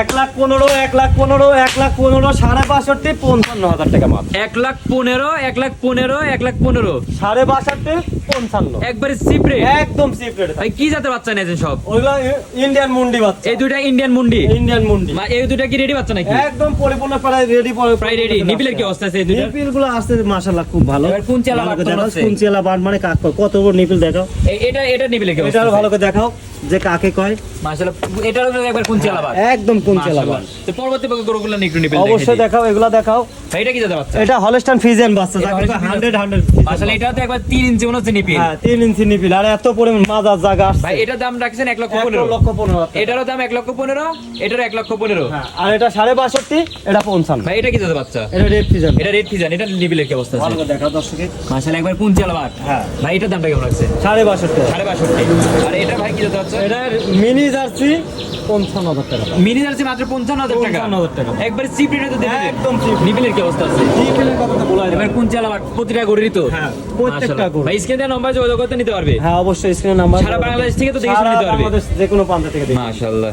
1,15,000 1,15,000 1,15,000 65,000 55,000 টাকা মাত্র। 1,15,000 1,15,000 1,15,000 65,000 55 একবারে চিপ রেট। একদম চিপ রেট। ভাই কি জাতের বাচ্চা নিয়েছেন সব? ওইগুলো ইন্ডিয়ান মুন্ডি বাচ্চা। এই দুইটা ইন্ডিয়ান মুন্ডি। ইন্ডিয়ান মুন্ডি। এই দুইটা কি রেডি বাচ্চা নাকি? একদম পরিপূর্ণ প্রায় রেডি। প্রায় রেডি। নিপিলের কি অবস্থা আছে এই দুইটা? নিপিলগুলো আসছে মাশাআল্লাহ খুব ভালো। এবার কুঞ্চিয়ালা বাট তো আছে। কুঞ্চিয়ালা বাট মানে কাক কয়, কত বড় নিপিল দেখাও। এটা নিপিলের কি অবস্থা? এটা ভালো করে দেখাও যে কাকে কয়। মাশাআল্লাহ এটারও একবার কুঞ্চিয়ালা বাট। একদম কুঞ্চিয়ালা বাট। তো পরবর্তী গরুগুলো নিয়ে একটু নিপিল অবশ্যই দেখাও, এগুলা দেখাও। ভাই এটা কি জাতের বাচ্চা? এটা হলস্টাইন ফ্রিজিয়ান বাচ্চা, এটা যাকে হলস্টাইন 100 মাশাআল্লাহ এটা তো একবার 3 ইঞ্চি মনে হচ্ছে নিপিল। হ্যাঁ 3 ইঞ্চি নিপিল আর এত পরিমাণ মাজার জায়গা আসছে। ভাই এটার দাম রাখছেন 1,15,000। 1,15,000 এটারও দাম 1,15,000, এটারও 1,15,000। হ্যাঁ আর এটা 65,000, এটা 55। ভাই এটা কি জাতের বাচ্চা? এটা রেড ফ্রিজিয়ান। এটা রেড ফিজান। এটা নিপিলের কি অবস্থা ভালো আছে? করে দেখাও দর্শকে। মাশাআল্লাহ একবার কুঞ্চিয়ালা বাট। হ্যাঁ ভাই এটার দামটা কেমন রাখছে? 65,000 65,000। আর এটা ভাই কি জাতের বাচ্চা? এটা মিনি জার্সি 55,000 টাকা। মিনি জার্সি মাত্র 55,000 টাকা। 55,000 টাকা। একবার চিপ রেটে তো দিয়ে দিলেন। একদম cheap। নিপিলের কি অবস্থা আছে? নিপিলের কথা তো বলাই এবার কুঞ্চিয়ালা বাট প্রতিটা গরুরই তো। হ্যাঁ, প্রত্যেকটা মাশাআল্লাহ। গরু। ভাই স্ক্রিনে নাম্বার যোগাযোগ করতে নিতে পারবে। হ্যাঁ অবশ্যই স্ক্রিনে নাম্বার। সারা বাংলাদেশ থেকে তো দেখে শুনে নিতে পারবে। যে কোনো প্রান্ত থেকে দেখে। মাশাআল্লাহ।